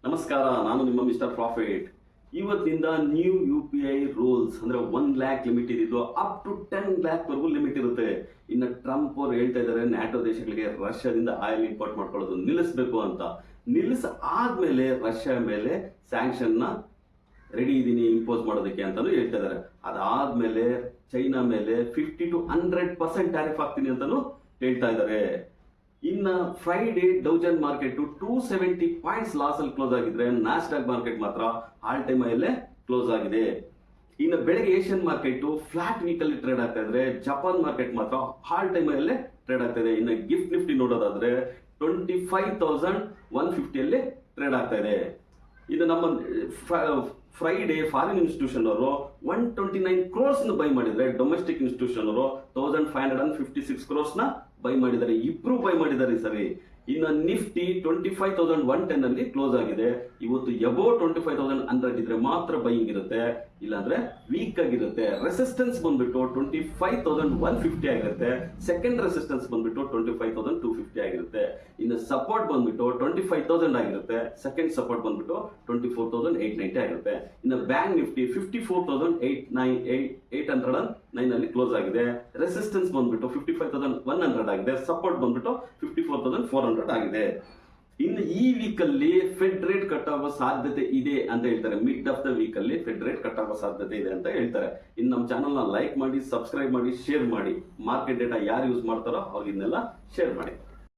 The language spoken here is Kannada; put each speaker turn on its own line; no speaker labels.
ನಮಸ್ಕಾರ, ನಾನು ನಿಮ್ಮ ಮಿಸ್ಟರ್ ಪ್ರಾಫಿಟ್. ಇವತ್ತಿನಿಂದ ನ್ಯೂ UPI ರೂಲ್ಸ್ ಅಂದ್ರೆ 1 lakh ಲಿಮಿಟ್ ಇದ್ದು ಅಪ್ ಟು 10 lakh ವರೆಗೂ ಲಿಮಿಟ್ ಇರುತ್ತೆ. ಇನ್ನು ಟ್ರಂಪ್ ಅವರು ಹೇಳ್ತಾ ಇದ್ದಾರೆ ನ್ಯಾಟೋ ದೇಶಗಳಿಗೆ ರಷ್ಯಾದಿಂದ ಆಯಿಲ್ ಇಂಪೋರ್ಟ್ ಮಾಡ್ಕೊಳ್ಳೋದು ನಿಲ್ಲಿಸಬೇಕು ಅಂತ. ಆದ್ಮೇಲೆ ರಷ್ಯಾ ಮೇಲೆ ಸ್ಯಾಂಕ್ಷನ್ ನ ರೆಡಿ ಇದೀನಿ ಇಂಪೋಸ್ ಮಾಡೋದಕ್ಕೆ ಅಂತಾನು ಹೇಳ್ತಾ ಇದ್ದಾರೆ. ಅದಾದ್ಮೇಲೆ ಚೈನಾ ಮೇಲೆ 50 to 100% ಟ್ಯಾರಿಫ್ ಹಾಕ್ತೀನಿ ಅಂತಾನು ಹೇಳ್ತಾ ಇದ್ದಾರೆ. ಇನ್ನ Friday Dow Jones market 270 points loss ಅಲ್ಲಿ ಕ್ಲೋಸ್ ಆಗಿದ್ರೆ ನ್ಯಾಸ್ಡಾಕ್ ಮಾರ್ಕೆಟ್ ಮಾತ್ರ ಆಲ್ ಟೈಮ್ ಅಲ್ಲೇ ಕ್ಲೋಸ್ ಆಗಿದೆ. ಇನ್ನು ಬೆಳಗ್ಗೆ ಏಷ್ಯನ್ ಮಾರ್ಕೆಟ್ ಫ್ಲಾಟ್ ವೀಕ್ ಅಲ್ಲಿ ಟ್ರೇಡ್ ಆಗ್ತಾ ಇದ್ರೆ ಜಪಾನ್ ಮಾರ್ಕೆಟ್ ಮಾತ್ರ ಆಲ್ ಟೈಮ್ ಅಲ್ಲೇ ಟ್ರೇಡ್ ಆಗ್ತಾ ಇದೆ. ಇನ್ನು ಗಿಫ್ಟ್ ನಿಫ್ಟಿ ನೋಡೋದಾದ್ರೆ 25,150 ಅಲ್ಲಿ ಟ್ರೇಡ್ ಆಗ್ತಾ ಇದೆ. ಇದು ನಮ್ಮ ಫ್ರೈಡೆ ಫಾರಿನ್ ಇನ್ಸ್ಟಿಟ್ಯೂಷನ್ ಅವರು 129 crores ಬೈ ಮಾಡಿದ್ರೆ, ಡೊಮೆಸ್ಟಿಕ್ ಇನ್ಸ್ಟಿಟ್ಯೂಷನ್ ಅವರು 1,556 crores ಬೈ ಮಾಡಿದ್ದಾರೆ. ಇಬ್ರು ಬೈ ಮಾಡಿದ್ದಾರೆ ಈ ಸರಿ. ಇನ್ನು ನಿಫ್ಟಿ 25,110 ಅಲ್ಲಿ ಕ್ಲೋಸ್ ಆಗಿದೆ. ಇವತ್ತು ಎಬೋ 25,100 ಇದ್ರೆ ಮಾತ್ರ ಬೈಯಿಂಗ್ ಇರುತ್ತೆ, ಇಲ್ಲಾಂದ್ರೆ ವೀಕ್ ಆಗಿರುತ್ತೆ. ರೆಸಿಸ್ಟೆನ್ಸ್ ಬಂದ್ಬಿಟ್ಟು 25,150 ಆಗಿರುತ್ತೆ. ಸೆಕೆಂಡ್ ರೆಸಿಸ್ಟೆನ್ಸ್ ಬಂದ್ಬಿಟ್ಟು 25,250 ಆಗಿರುತ್ತೆ. ಇನ್ನು ಸಪೋರ್ಟ್ ಬಂದ್ಬಿಟ್ಟು 25,000 ಆಗಿರುತ್ತೆ. ಸೆಕೆಂಡ್ ಸಪೋರ್ಟ್ ಬಂದ್ಬಿಟ್ಟು 24,890 ಆಗಿರುತ್ತೆ. ಇನ್ನು ಬ್ಯಾಂಕ್ ನಿಫ್ಟಿ 54,809 ಅಲ್ಲಿ ಕ್ಲೋಸ್ ಆಗಿದೆ. ರೆಸಿಸ್ಟೆನ್ಸ್ ಬಂದ್ಬಿಟ್ಟು 55,100 ಆಗಿದೆ. ಸಪೋರ್ಟ್ ಬಂದ್ಬಿಟ್ಟು 54,400 ಆಗಿದೆ. ಇನ್ನು ಈ ವೀಕ್ ಅಲ್ಲಿ ಫೆಡ್ ರೇಟ್ ಕಟ್ ಆಗುವ ಸಾಧ್ಯತೆ ಇದೆ ಅಂತ ಹೇಳ್ತಾರೆ. ಮಿಡ್ ಆಫ್ ದ ವೀಕ್ ಅಲ್ಲಿ ಫೆಡ್ ರೇಟ್ ಕಟ್ ಆಗುವ ಸಾಧ್ಯತೆ ಇದೆ ಅಂತ ಹೇಳ್ತಾರೆ. ಇನ್ನು ನಮ್ಮ ಚಾನಲ್ ನ ಲೈಕ್ ಮಾಡಿ, ಸಬ್ಸ್ಕ್ರೈಬ್ ಮಾಡಿ, ಶೇರ್ ಮಾಡಿ. ಮಾರ್ಕೆಟ್ ಡೇಟಾ ಯಾರು ಯೂಸ್ ಮಾಡ್ತಾರೋ ಅವ್ರಿಗೆಲ್ಲ ಶೇರ್ ಮಾಡಿ.